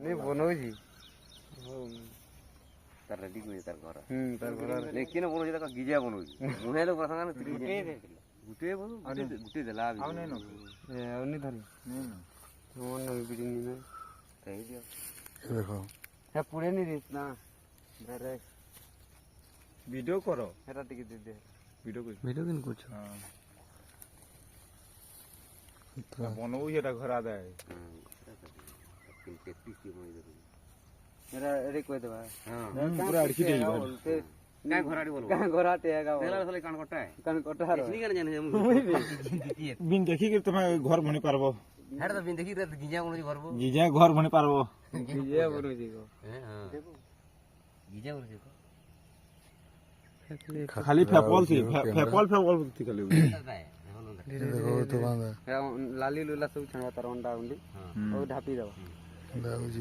नहीं बनौजी ତାର ରେଡି କରି ତାର ଘର ତାର ଘର ଲେକିନ ବନଉଛି ତାକୁ ଗିଜା ବନଉଛି ମୁହେ ତ କଥା ନା ଗୁଟେ ବନୁ ଗୁଟେ ଦେଲା ଆଉ नहीं धरी मोन नहीं बिड़ी नहीं में କହି ଦିଅ देखो है पूरे नहीं रे ना अरे वीडियो करो हेरा टिके दे दे वीडियो किन कुछ बनऊ हेटा घर आदा है मेरा अरे कोई दवा पूरा अड़की दे କାଇଁ ଘରାଡି ବୋଲ कहां घर आते है गाँव ଦେଲା ଖାଲି କାଣ କଟା कन कोठा रो ଏସନି କାଣ ଜାନେ बिन देखी के तुम घर बनी पारबो ହେଡ ତ ବିନ୍ ଦେଖି ଗିଜା ବନଉଛି ଘରକୁ जीजा घर बनी पारबो ये बनौजी को ଗିଜା ବନଉଛି खाली फेपल थी फेपल थी खाली देखो तो बांधा लाली लूला सब छणवा तार अंडा उंडी और ढापी दवा दाऊजी